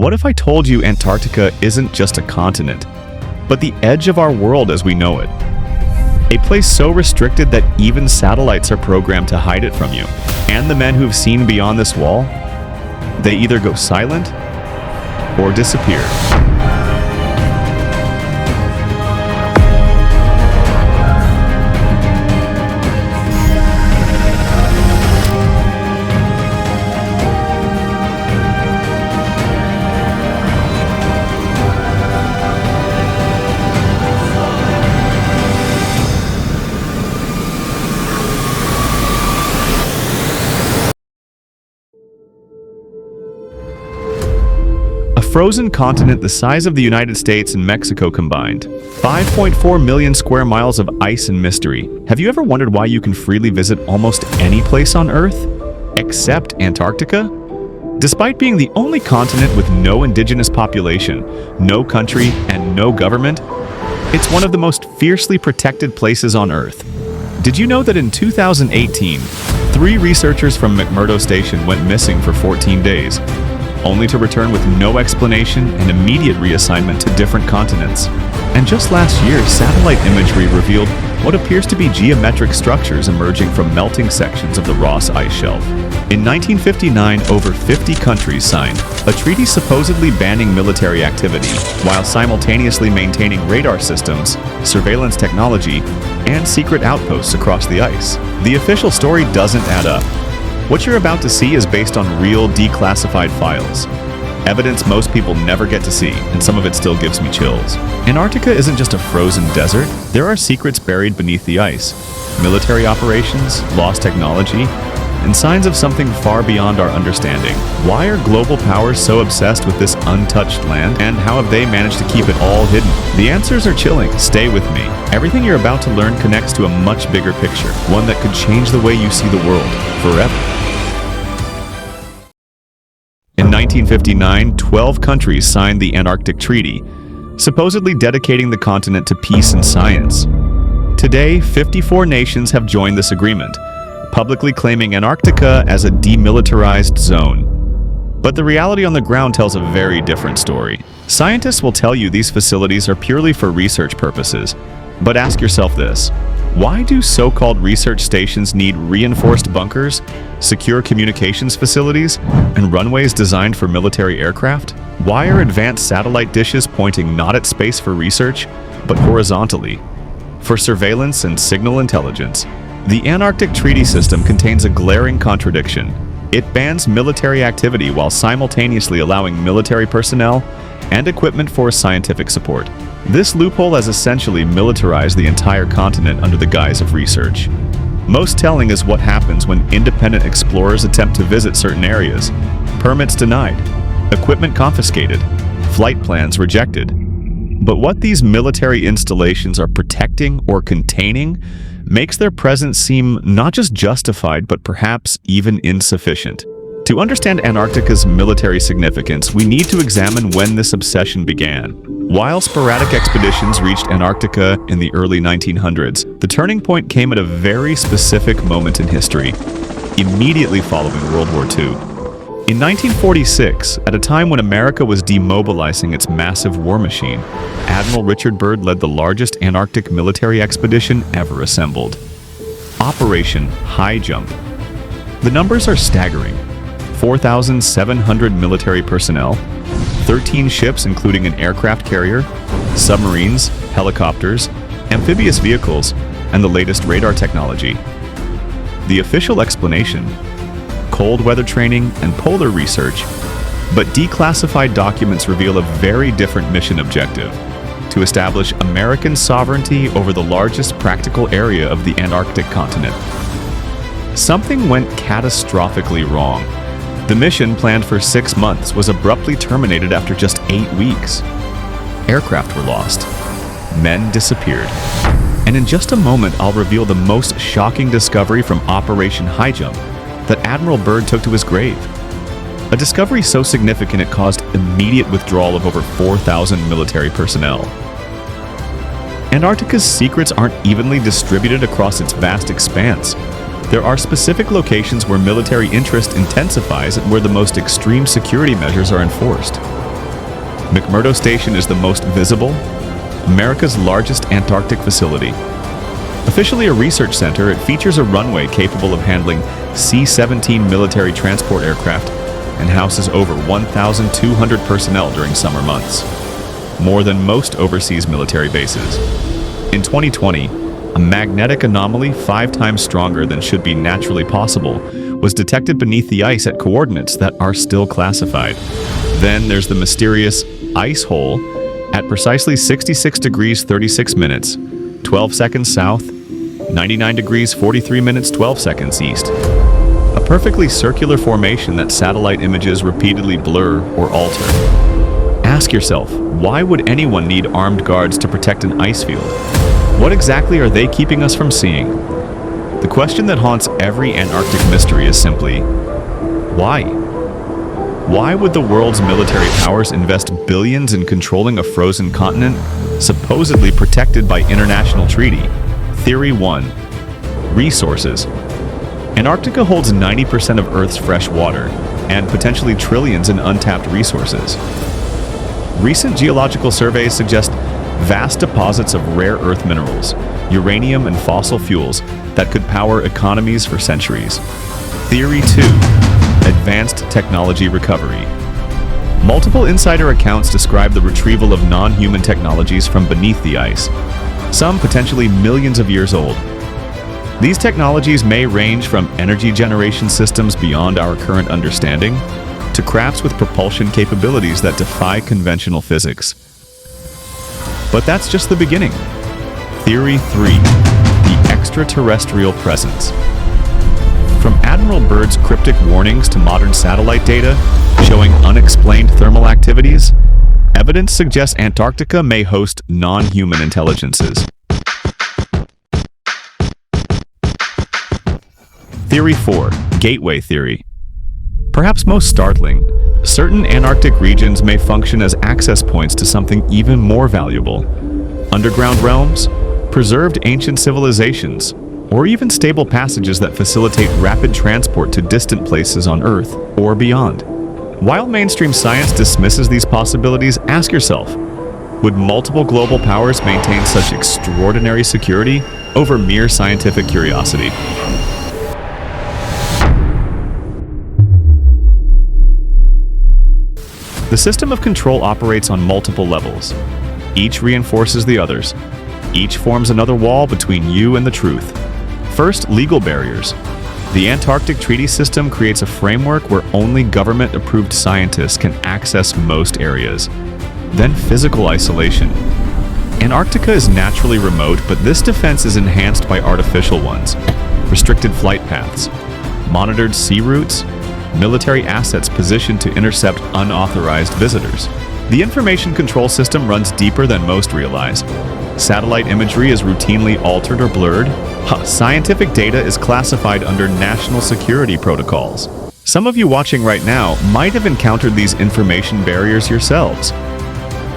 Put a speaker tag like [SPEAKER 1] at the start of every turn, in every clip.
[SPEAKER 1] What if I told you Antarctica isn't just a continent, but the edge of our world as we know it? A place so restricted that even satellites are programmed to hide it from you. And the men who've seen beyond this wall, they either go silent or disappear. A frozen continent the size of the United States and Mexico combined. 5.4 million square miles of ice and mystery. Have you ever wondered why you can freely visit almost any place on Earth, except Antarctica? Despite being the only continent with no indigenous population, no country, and no government, it's one of the most fiercely protected places on Earth. Did you know that in 2018, 3 researchers from McMurdo Station went missing for 14 days, only to return with no explanation and immediate reassignment to different continents? And just last year, satellite imagery revealed what appears to be geometric structures emerging from melting sections of the Ross Ice Shelf. In 1959, over 50 countries signed a treaty supposedly banning military activity, while simultaneously maintaining radar systems, surveillance technology, and secret outposts across the ice. The official story doesn't add up. What you're about to see is based on real declassified files. Evidence most people never get to see, and some of it still gives me chills. Antarctica isn't just a frozen desert. There are secrets buried beneath the ice. Military operations, lost technology, and signs of something far beyond our understanding. Why are global powers so obsessed with this untouched land, and how have they managed to keep it all hidden? The answers are chilling. Stay with me. Everything you're about to learn connects to a much bigger picture, one that could change the way you see the world forever. In 1959, 12 countries signed the Antarctic Treaty, supposedly dedicating the continent to peace and science. Today, 54 nations have joined this agreement, publicly claiming Antarctica as a demilitarized zone. But the reality on the ground tells a very different story. Scientists will tell you these facilities are purely for research purposes. But ask yourself this: why do so-called research stations need reinforced bunkers, secure communications facilities, and runways designed for military aircraft? Why are advanced satellite dishes pointing not at space for research, but horizontally, for surveillance and signal intelligence? The Antarctic Treaty System contains a glaring contradiction. It bans military activity while simultaneously allowing military personnel and equipment for scientific support. This loophole has essentially militarized the entire continent under the guise of research. Most telling is what happens when independent explorers attempt to visit certain areas. Permits denied, equipment confiscated, flight plans rejected. But what these military installations are protecting or containing makes their presence seem not just justified, but perhaps even insufficient. To understand Antarctica's military significance, we need to examine when this obsession began. While sporadic expeditions reached Antarctica in the early 1900s, the turning point came at a very specific moment in history, immediately following World War II. In 1946, at a time when America was demobilizing its massive war machine, Admiral Richard Byrd led the largest Antarctic military expedition ever assembled. Operation High Jump. The numbers are staggering. 4,700 military personnel, 13 ships including an aircraft carrier, submarines, helicopters, amphibious vehicles, and the latest radar technology. The official explanation: cold weather training and polar research, but declassified documents reveal a very different mission objective: to establish American sovereignty over the largest practical area of the Antarctic continent. Something went catastrophically wrong. The mission, planned for 6 months, was abruptly terminated after just 8 weeks. Aircraft were lost. Men disappeared. And in just a moment, I'll reveal the most shocking discovery from Operation High Jump that Admiral Byrd took to his grave. A discovery so significant it caused immediate withdrawal of over 4,000 military personnel. Antarctica's secrets aren't evenly distributed across its vast expanse. There are specific locations where military interest intensifies and where the most extreme security measures are enforced. McMurdo Station is the most visible, America's largest Antarctic facility. Officially a research center, it features a runway capable of handling C-17 military transport aircraft and houses over 1,200 personnel during summer months, more than most overseas military bases. In 2020, a magnetic anomaly 5 times stronger than should be naturally possible was detected beneath the ice at coordinates that are still classified. Then there's the mysterious ice hole at precisely 66 degrees 36 minutes, 12 seconds south, 99 degrees 43 minutes 12 seconds east. A perfectly circular formation that satellite images repeatedly blur or alter. Ask yourself, why would anyone need armed guards to protect an ice field? What exactly are they keeping us from seeing? The question that haunts every Antarctic mystery is simply, why? Why would the world's military powers invest billions in controlling a frozen continent supposedly protected by international treaty? Theory 1. Resources. Antarctica holds 90% of Earth's fresh water and potentially trillions in untapped resources. Recent geological surveys suggest vast deposits of rare earth minerals, uranium and fossil fuels that could power economies for centuries. Theory 2. Advanced technology recovery. Multiple insider accounts describe the retrieval of non-human technologies from beneath the ice, some potentially millions of years old. These technologies may range from energy generation systems beyond our current understanding to crafts with propulsion capabilities that defy conventional physics. But that's just the beginning. Theory 3. The extraterrestrial presence. From Admiral Byrd's cryptic warnings to modern satellite data showing unexplained thermal activities, evidence suggests Antarctica may host non-human intelligences. Theory 4. Gateway theory. Perhaps most startling, certain Antarctic regions may function as access points to something even more valuable. Underground realms, preserved ancient civilizations, or even stable passages that facilitate rapid transport to distant places on Earth or beyond. While mainstream science dismisses these possibilities, ask yourself, would multiple global powers maintain such extraordinary security over mere scientific curiosity? The system of control operates on multiple levels. Each reinforces the others. Each forms another wall between you and the truth. First, legal barriers. The Antarctic Treaty System creates a framework where only government-approved scientists can access most areas. Then physical isolation. Antarctica is naturally remote, but this defense is enhanced by artificial ones. Restricted flight paths, monitored sea routes, military assets positioned to intercept unauthorized visitors. The information control system runs deeper than most realize. Satellite imagery is routinely altered or blurred. Scientific data is classified under national security protocols. Some of you watching right now might have encountered these information barriers yourselves.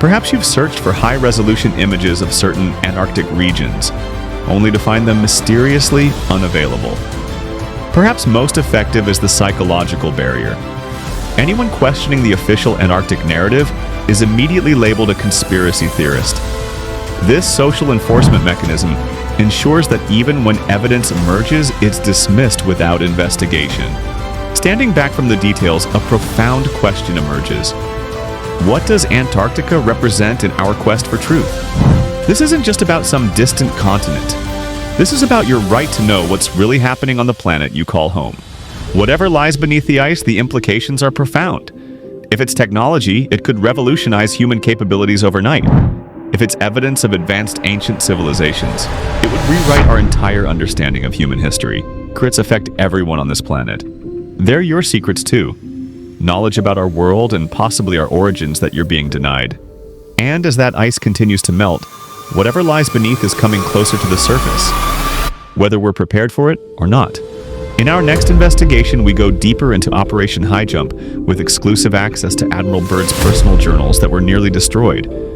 [SPEAKER 1] Perhaps you've searched for high-resolution images of certain Antarctic regions, only to find them mysteriously unavailable. Perhaps most effective is the psychological barrier. Anyone questioning the official Antarctic narrative is immediately labeled a conspiracy theorist. This social enforcement mechanism ensures that even when evidence emerges, it's dismissed without investigation. Standing back from the details, a profound question emerges. What does Antarctica represent in our quest for truth? This isn't just about some distant continent. This is about your right to know what's really happening on the planet you call home. Whatever lies beneath the ice, the implications are profound. If it's technology, it could revolutionize human capabilities overnight. If it's evidence of advanced ancient civilizations, it would rewrite our entire understanding of human history. Secrets affect everyone on this planet. They're your secrets too. Knowledge about our world and possibly our origins that you're being denied. And as that ice continues to melt, whatever lies beneath is coming closer to the surface, whether we're prepared for it or not. In our next investigation, we go deeper into Operation High Jump with exclusive access to Admiral Byrd's personal journals that were nearly destroyed.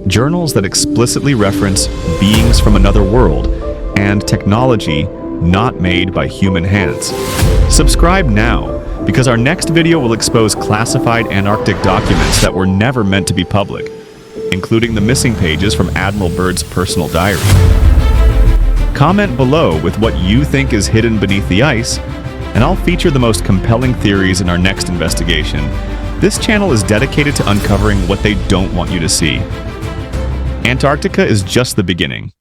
[SPEAKER 1] Journals that explicitly reference beings from another world and technology not made by human hands. Subscribe now because our next video will expose classified Antarctic documents that were never meant to be public, including the missing pages from Admiral Byrd's personal diary. Comment below with what you think is hidden beneath the ice, and I'll feature the most compelling theories in our next investigation. This channel is dedicated to uncovering what they don't want you to see. Antarctica is just the beginning.